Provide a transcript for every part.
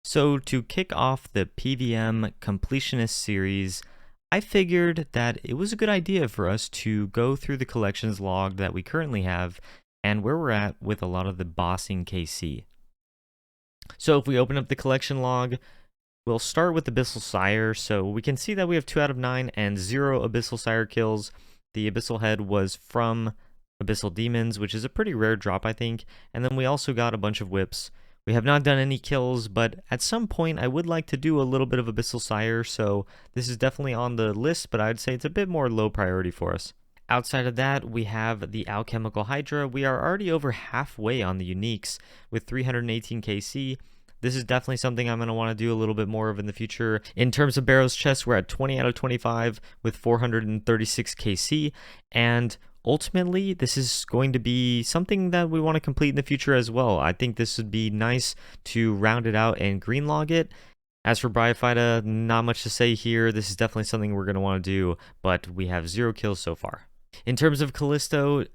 So, to kick off the PVM Completionist series, I figured that it was a good idea for us to go through the collections log that we currently have and where we're at with a lot of the bossing KC. So, if we open up the collection log, we'll start with Abyssal Sire. So, we can see that we have 2 out of 9 and 0 Abyssal Sire kills. The Abyssal Head was from Abyssal Demons, which is a pretty rare drop, I think. And then we also got a bunch of whips. We have not done any kills, but at some point I would like to do a little bit of Abyssal Sire, so this is definitely on the list, but I'd say it's a bit more low priority for us. Outside of that, we have the Alchemical Hydra. We are already over halfway on the uniques with 318 KC. This is definitely something I'm going to want to do a little bit more of in the future. In terms of Barrow's Chest, we're at 20 out of 25 with 436 KC, and ultimately, this is going to be something that we want to complete in the future as well. I think this would be nice to round it out and green log it. As for Bryophyta, not much to say here. This is definitely something we're going to want to do, but we have 0 kills so far. In terms of Callisto,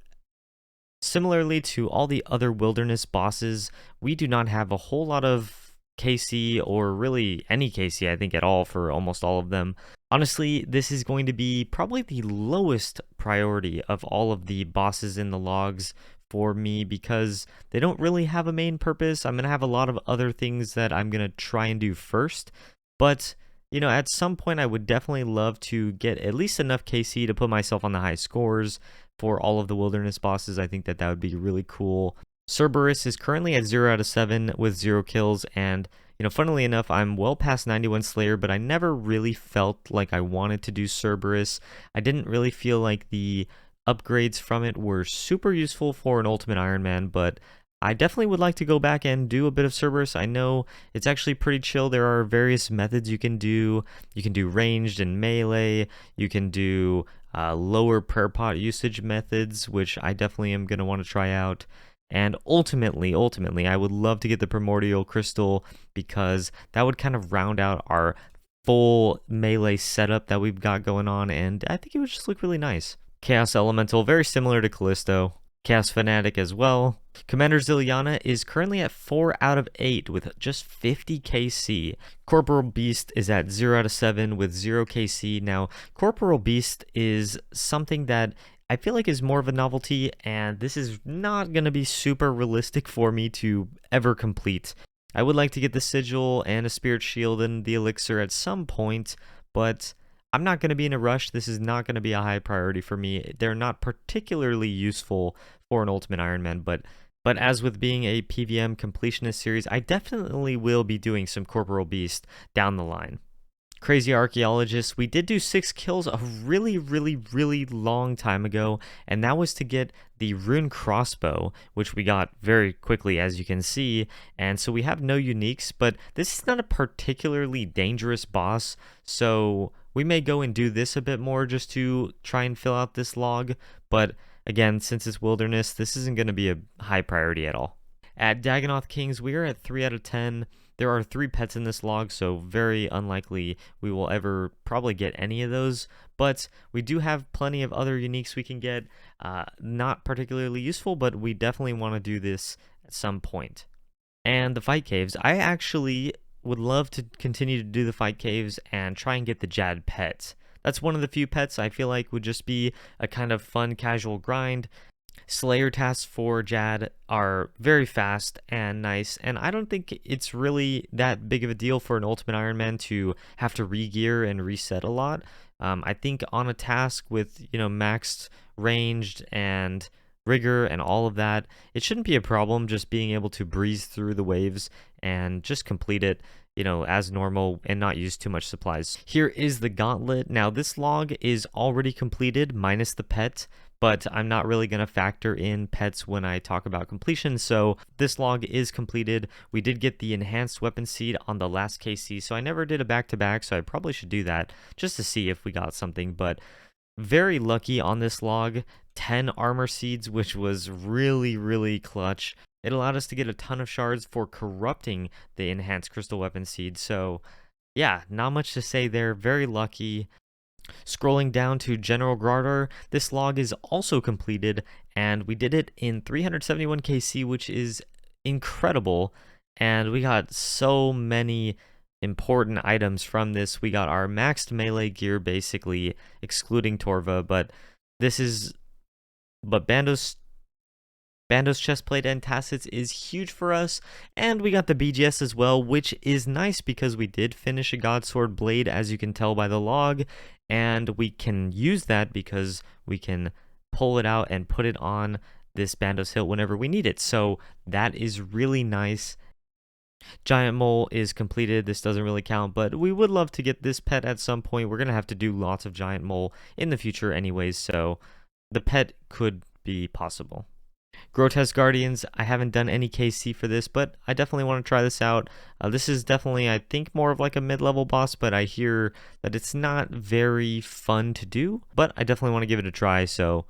similarly to all the other wilderness bosses, we do not have a whole lot of KC, or really any KC, I think, at all for almost all of them. Honestly, this is going to be probably the lowest priority of all of the bosses in the logs for me because they don't really have a main purpose. I'm going to have a lot of other things that I'm going to try and do first, but you know, at some point I would definitely love to get at least enough KC to put myself on the high scores for all of the wilderness bosses. I think that would be really cool. Cerberus is currently at 0 out of 7 with 0 kills, and you know, funnily enough, I'm well past 91 Slayer, but I never really felt like I wanted to do Cerberus. I didn't really feel like the upgrades from it were super useful for an Ultimate Ironman, but I definitely would like to go back and do a bit of Cerberus. I know it's actually pretty chill. There are various methods you can do. You can do ranged and melee. You can do lower prayer pot usage methods, which I definitely am going to want to try out. And ultimately, I would love to get the Primordial Crystal because that would kind of round out our full melee setup that we've got going on, and I think it would just look really nice. Chaos Elemental, very similar to Callisto. Chaos Fanatic as well. Commander Ziliana is currently at 4 out of 8 with just 50 KC. Corporal Beast is at 0 out of 7 with 0 KC. Now, Corporal Beast is something that I feel like is more of a novelty, and this is not going to be super realistic for me to ever complete. I would like to get the Sigil and a Spirit Shield and the Elixir at some point, but I'm not going to be in a rush. This is not going to be a high priority for me. They're not particularly useful for an Ultimate Ironman, but as with being a PvM completionist series, I definitely will be doing some Corporal Beast down the line. Crazy Archaeologist, we did do 6 kills a really long time ago, and that was to get the Rune Crossbow, which we got very quickly, as you can see, and so we have no uniques, but this is not a particularly dangerous boss, so we may go and do this a bit more just to try and fill out this log, but again, since it's wilderness, this isn't going to be a high priority at all. At Dagonoth Kings, we are at 3 out of 10. There are 3 pets in this log, so very unlikely we will ever probably get any of those, but we do have plenty of other uniques we can get. Not particularly useful, but we definitely want to do this at some point. And the Fight Caves, I actually would love to continue to do the Fight Caves and try and get the Jad pet. That's one of the few pets I feel like would just be a kind of fun casual grind. Slayer tasks for Jad are very fast and nice, and I don't think it's really that big of a deal for an Ultimate Ironman to have to re-gear and reset a lot. I think on a task with, you know, maxed ranged and rigor and all of that, it shouldn't be a problem just being able to breeze through the waves and just complete it, you know, as normal and not use too much supplies. Here is the Gauntlet. Now, this log is already completed minus the pet, but I'm not really going to factor in pets when I talk about completion, so this log is completed. We did get the enhanced weapon seed on the last KC, so I never did a back-to-back, so I probably should do that just to see if we got something, but very lucky on this log. 10 armor seeds, which was really clutch. It allowed us to get a ton of shards for corrupting the enhanced crystal weapon seed, so yeah, not much to say there, very lucky. Scrolling down to General Grardar, this log is also completed, and we did it in 371 KC, which is incredible. And we got so many important items from this. We got our maxed melee gear, basically excluding Torva, but this is Bandos chestplate and tassets is huge for us, and we got the BGS as well, which is nice because we did finish a Godsword blade, as you can tell by the log, and we can use that because we can pull it out and put it on this Bandos hilt whenever we need it. So that is really nice. Giant Mole is completed. This doesn't really count, but we would love to get this pet at some point. We're going to have to do lots of Giant Mole in the future anyways, so the pet could be possible. Grotesque Guardians, I haven't done any KC for this, but I definitely want to try this out. This is definitely, I think, more of like a mid-level boss, but I hear that it's not very fun to do, but I definitely want to give it a try, so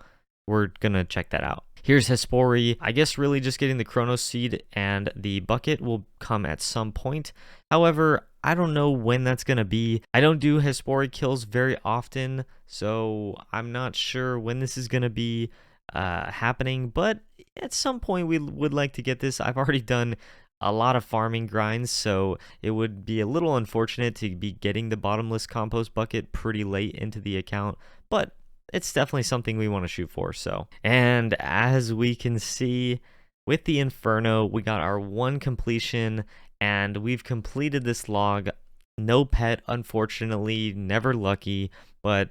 we're gonna check that out. Here's Hespori. I guess really just getting the Chronos Seed and the bucket will come at some point. However, I don't know when that's gonna be. I don't do Hespori kills very often, so I'm not sure when this is gonna be happening, but at some point we would like to get this. I've already done a lot of farming grinds, so it would be a little unfortunate to be getting the bottomless compost bucket pretty late into the account, but it's definitely something we want to shoot for. So, and as we can see with the Inferno, we got our one completion, and we've completed this log. No pet, unfortunately, never lucky, but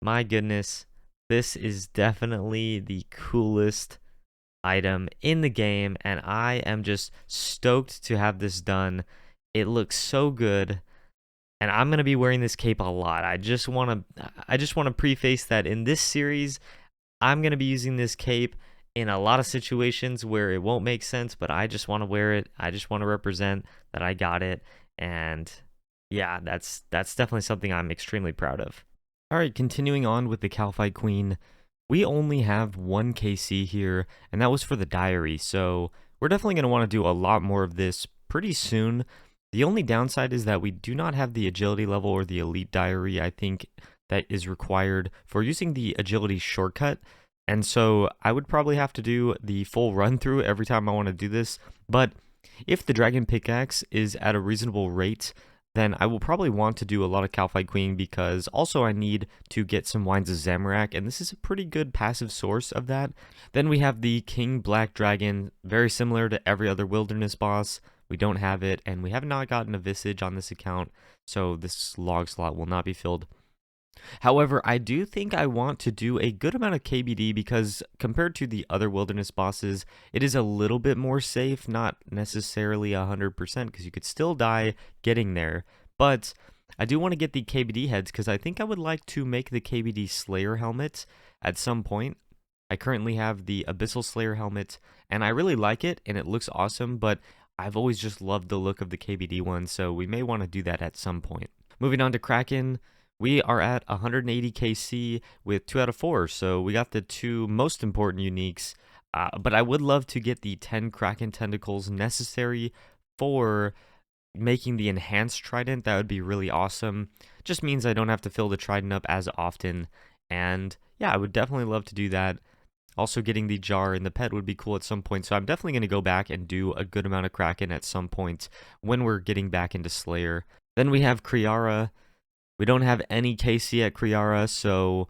my goodness, this is definitely the coolest item in the game, and I am just stoked to have this done. It looks so good, and I'm going to be wearing this cape a lot. I just want to preface that in this series, I'm going to be using this cape in a lot of situations where it won't make sense, but I just want to wear it. I just want to represent that I got it, and yeah, that's definitely something I'm extremely proud of. All right, continuing on with the Calphite Queen, we only have one KC here, and that was for the diary, so we're definitely going to want to do a lot more of this pretty soon. The only downside is that we do not have the agility level or the elite diary, I think, that is required for using the agility shortcut, and so I would probably have to do the full run through every time I want to do this, but if the dragon pickaxe is at a reasonable rate, then I will probably want to do a lot of Calphite Queen, because also I need to get some Wines of Zamorak, and this is a pretty good passive source of that. Then we have the King Black Dragon, very similar to every other wilderness boss. We don't have it, and we have not gotten a Visage on this account, so this log slot will not be filled. However, I do think I want to do a good amount of KBD, because compared to the other wilderness bosses, it is a little bit more safe, not necessarily 100%, because you could still die getting there, but I do want to get the KBD heads, because I think I would like to make the KBD Slayer helmet at some point. I currently have the Abyssal Slayer helmet, and I really like it, and it looks awesome, but I've always just loved the look of the KBD one, so we may want to do that at some point. Moving on to Kraken, we are at 180 KC with 2 out of 4, so we got the two most important uniques, but I would love to get the 10 Kraken tentacles necessary for making the enhanced trident. That would be really awesome. Just means I don't have to fill the trident up as often, and yeah, I would definitely love to do that. Also, getting the jar in the pet would be cool at some point, so I'm definitely going to go back and do a good amount of Kraken at some point when we're getting back into Slayer. Then we have Kriara. We don't have any KC at Kriara, so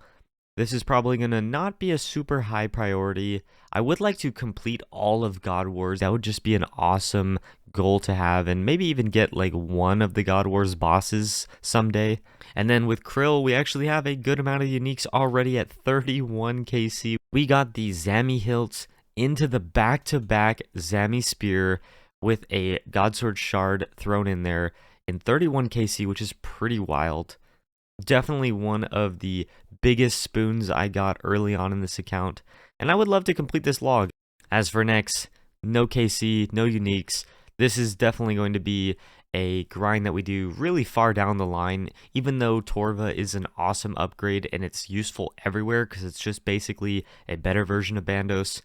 this is probably going to not be a super high priority. I would like to complete all of God Wars. That would just be an awesome goal to have, and maybe even get like one of the God Wars bosses someday. And then with Krill, we actually have a good amount of uniques already at 31 KC. We got the Zami hilt into the back-to-back Zami spear with a Godsword shard thrown in there in 31 KC, which is pretty wild. Definitely one of the biggest spoons I got early on in this account, and I would love to complete this log. As for next, no KC, no uniques. This is definitely going to be a grind that we do really far down the line, even though Torva is an awesome upgrade and it's useful everywhere because it's just basically a better version of Bandos.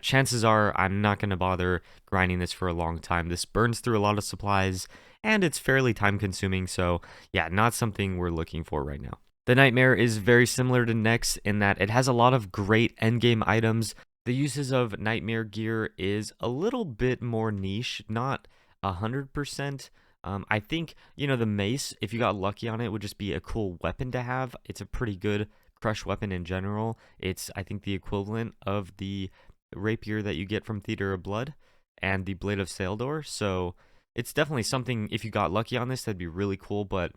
Chances are I'm not going to bother grinding this for a long time. This burns through a lot of supplies, and it's fairly time consuming, so yeah, not something we're looking for right now. The Nightmare is very similar to Nex in that it has a lot of great endgame items. The uses of Nightmare gear is a little bit more niche, not 100%. I think, the mace, if you got lucky on it, would just be a cool weapon to have. It's a pretty good crush weapon in general. It's, I think, the equivalent of the rapier that you get from Theater of Blood and the Blade of Saildor. So it's definitely something, if you got lucky on this, that'd be really cool, but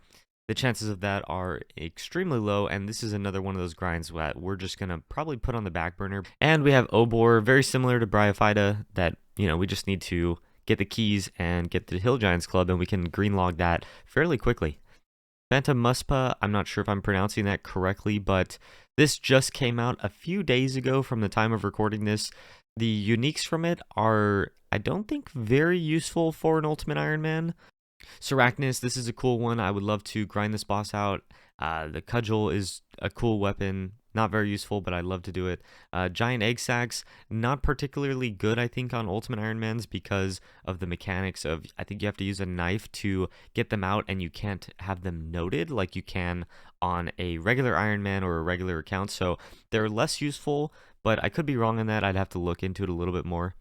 the chances of that are extremely low, and this is another one of those grinds that we're just going to probably put on the back burner. And we have Obor, very similar to Bryophyta, that, we just need to get the keys and get the Hill Giants Club, and we can green log that fairly quickly. Phantom Muspa, I'm not sure if I'm pronouncing that correctly, but this just came out a few days ago from the time of recording this. The uniques from it are, I don't think, very useful for an Ultimate Iron Man. Sarachnis, this is a cool one. I would love to grind this boss out. The Cudgel is a cool weapon. Not very useful, but I'd love to do it. Giant Egg Sacs, not particularly good, I think, on Ultimate Iron Mans because of the mechanics of, I think you have to use a knife to get them out, and you can't have them noted like you can on a regular Iron Man or a regular account. So they're less useful, but I could be wrong on that. I'd have to look into it a little bit more.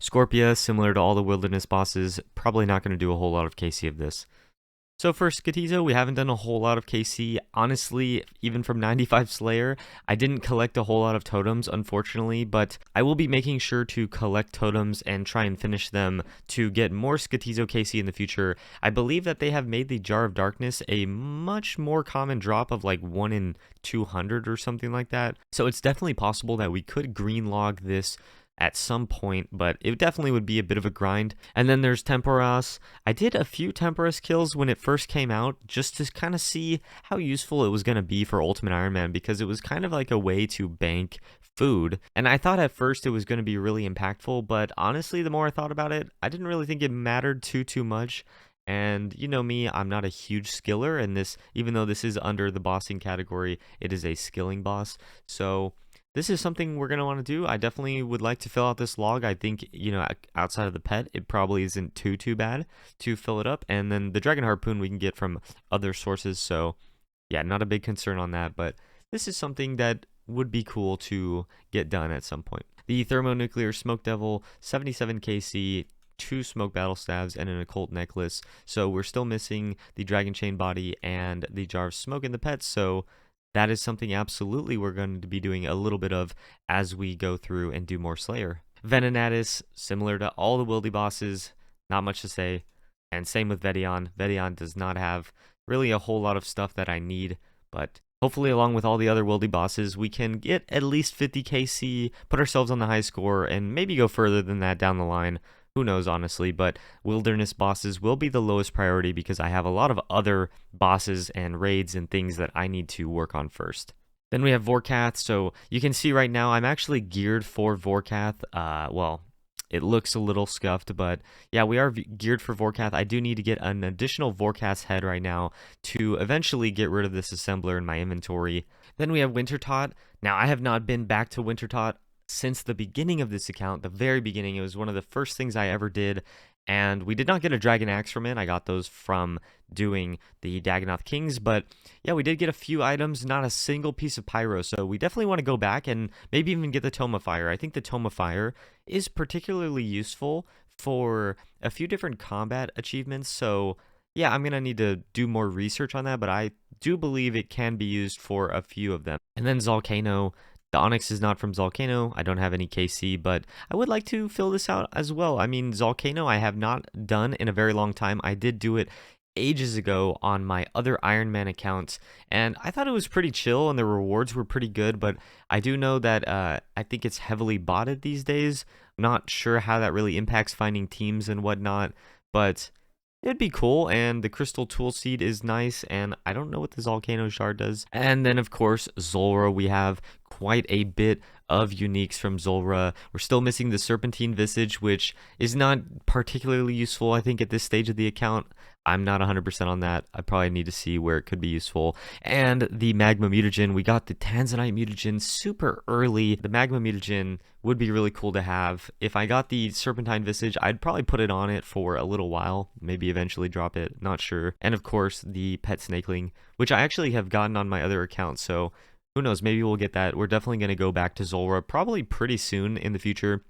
Scorpia, similar to all the wilderness bosses, probably not going to do a whole lot of KC of this. So for Skatizo, we haven't done a whole lot of KC. Honestly, even from 95 Slayer, I didn't collect a whole lot of totems, unfortunately, but I will be making sure to collect totems and try and finish them to get more Skatizo KC in the future. I believe that they have made the Jar of Darkness a much more common drop of like 1 in 200 or something like that. So it's definitely possible that we could green log this at some point, but it definitely would be a bit of a grind. And then there's Temporas. I did a few Temporas kills when it first came out just to kind of see how useful it was going to be for Ultimate Iron Man, because it was kind of like a way to bank food. And I thought at first it was going to be really impactful, but honestly, the more I thought about it, I didn't really think it mattered too much. And you know me, I'm not a huge skiller, and this, even though this is under the bossing category, it is a skilling boss. So this is something we're going to want to do. I definitely would like to fill out this log. I think, outside of the pet, it probably isn't too bad to fill it up. And then the Dragon Harpoon we can get from other sources. So yeah, not a big concern on that. But this is something that would be cool to get done at some point. The Thermonuclear Smoke Devil, 77 KC, 2 Smoke Battle Staves, and an Occult Necklace. So we're still missing the Dragon Chain Body and the Jar of Smoke in the pets. So that is something absolutely we're going to be doing a little bit of as we go through and do more Slayer. Venenatis, similar to all the Wildy bosses, not much to say. And same with Vedion. Vedion does not have really a whole lot of stuff that I need, but hopefully along with all the other Wildy bosses, we can get at least 50 KC, put ourselves on the high score, and maybe go further than that down the line. Who knows, honestly, but wilderness bosses will be the lowest priority because I have a lot of other bosses and raids and things that I need to work on first. Then we have Vorkath, so you can see right now I'm actually geared for Vorkath. Well, it looks a little scuffed, but yeah, we are geared for Vorkath. I do need to get an additional Vorkath's head right now to eventually get rid of this assembler in my inventory. Then we have Wintertot. Now, I have not been back to Wintertot since the beginning of this account, the very beginning. It was one of the first things I ever did, and we did not get a Dragon Axe from it. I got those from doing the Dagonoth Kings, but yeah, we did get a few items, not a single piece of Pyro, so we definitely want to go back and maybe even get the Tome of Fire. I think the Tome of Fire is particularly useful for a few different combat achievements, so yeah, I'm going to need to do more research on that, but I do believe it can be used for a few of them. And then Zolcano. The Onyx is not from Zolcano. I don't have any KC, but I would like to fill this out as well. I mean, Zolcano I have not done in a very long time. I did do it ages ago on my other Iron Man accounts, and I thought it was pretty chill and the rewards were pretty good, but I do know that I think it's heavily botted these days. I'm not sure how that really impacts finding teams and whatnot, but it'd be cool. And the Crystal Tool Seed is nice, and I don't know what the Zolcano Shard does. And then, of course, Zulrah. We have quite a bit of uniques from Zulrah. We're still missing the Serpentine Visage, which is not particularly useful, I think, at this stage of the account. I'm not 100% on that. I probably need to see where it could be useful. And the Magma Mutagen. We got the Tanzanite Mutagen super early. The Magma Mutagen would be really cool to have. If I got the Serpentine Visage, I'd probably put it on it for a little while. Maybe eventually drop it. Not sure. And of course, the Pet Snakeling, which I actually have gotten on my other account. So who knows? Maybe we'll get that. We're definitely going to go back to Zulrah probably pretty soon in the future.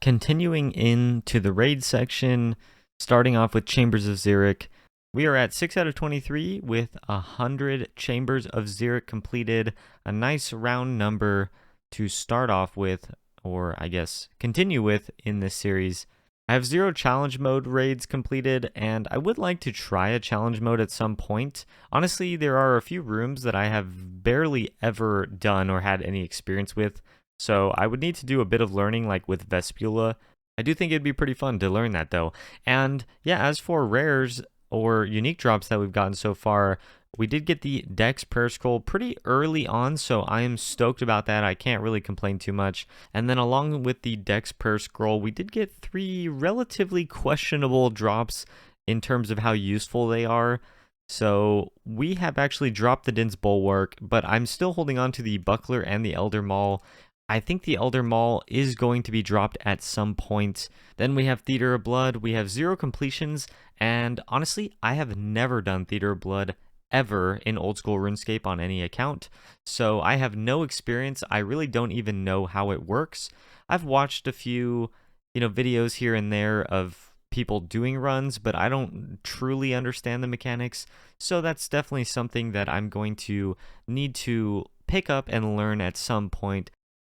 Continuing into the raid section, Starting off with Chambers of Xeric, we are at 6 out of 23 with 100 Chambers of Xeric completed. A nice round number to start off with, or I guess continue with in this series. I have 0 challenge mode raids completed, and I would like to try a challenge mode at some point. Honestly, there are a few rooms that I have barely ever done or had any experience with, so I would need to do a bit of learning, like with Vespula. I do think it'd be pretty fun to learn that though. And yeah, as for rares or unique drops that we've gotten so far, we did get the Dex Prayer Scroll pretty early on, so I am stoked about that. I can't really complain too much. And then along with the Dex Prayer Scroll, we did get 3 relatively questionable drops in terms of how useful they are. So we have actually dropped the Din's Bulwark, but I'm still holding on to the Buckler and the Elder Maul. I think the Elder Maul is going to be dropped at some point. Then we have Theater of Blood. We have 0 completions, and honestly, I have never done Theater of Blood ever in old school RuneScape on any account, so I have no experience. I really don't even know how it works. I've watched a few, videos here and there of people doing runs, but I don't truly understand the mechanics, so that's definitely something that I'm going to need to pick up and learn at some point.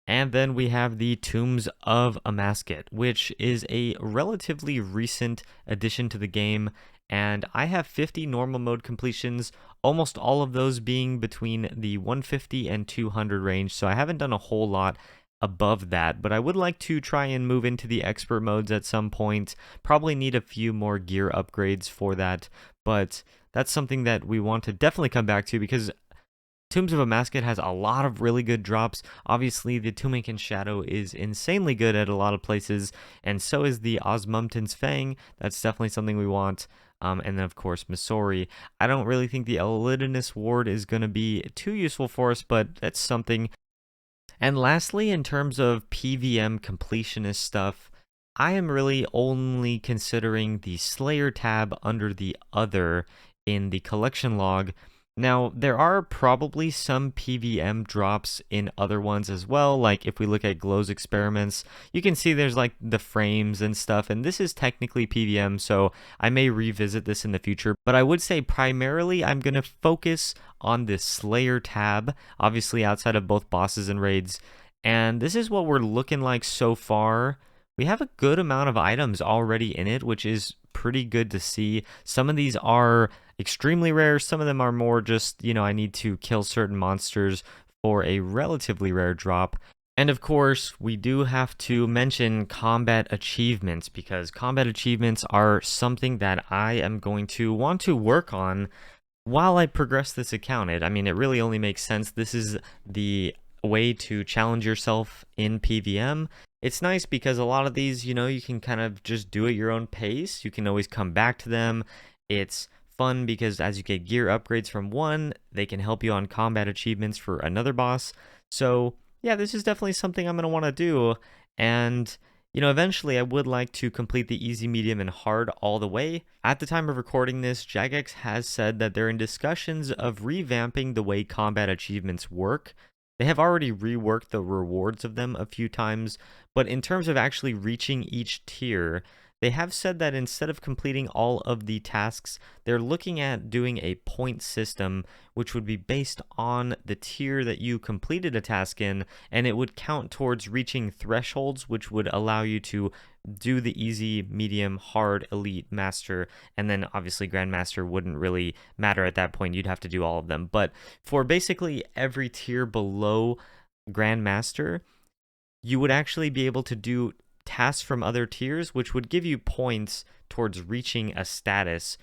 And then we have the Tombs of Amasket, which is a relatively recent addition to the game, and I have 50 normal mode completions, almost all of those being between the 150 and 200 range, so I haven't done a whole lot above that, but I would like to try and move into the expert modes at some point. Probably need a few more gear upgrades for that, but that's something that we want to definitely come back to because Tombs of Amasket has a lot of really good drops. Obviously, the Tumikin Shadow is insanely good at a lot of places, and so is the Osmumten's Fang. That's definitely something we want. And then, of course, Missouri. I don't really think the Elidinous Ward is going to be too useful for us, but that's something. And lastly, in terms of PvM completionist stuff, I am really only considering the Slayer tab under the Other in the collection log. Now, there are probably some PvM drops in other ones as well, like if we look at Glow's experiments, you can see there's like the frames and stuff, and this is technically PvM, so I may revisit this in the future, but I would say primarily I'm going to focus on this Slayer tab, obviously outside of both bosses and raids, and this is what we're looking like so far. We have a good amount of items already in it, which is pretty good to see. Some of these are extremely rare, some of them are more just, I need to kill certain monsters for a relatively rare drop. And of course, we do have to mention combat achievements, because combat achievements are something that I am going to want to work on while I progress this account. It really only makes sense. This is the way to challenge yourself in PvM. It's nice because a lot of these, you can kind of just do at your own pace. You can always come back to them. It's fun because as you get gear upgrades from one, they can help you on combat achievements for another boss. So yeah, this is definitely something I'm going to want to do. And eventually I would like to complete the easy, medium, and hard all the way. At the time of recording this, Jagex has said that they're in discussions of revamping the way combat achievements work. They have already reworked the rewards of them a few times, but in terms of actually reaching each tier, they have said that instead of completing all of the tasks, they're looking at doing a point system, which would be based on the tier that you completed a task in, and it would count towards reaching thresholds, which would allow you to do the easy, medium, hard, elite, master, and then obviously grandmaster wouldn't really matter at that point. You'd have to do all of them. But for basically every tier below grandmaster, you would actually be able to do tasks from other tiers, which would give you points towards reaching a status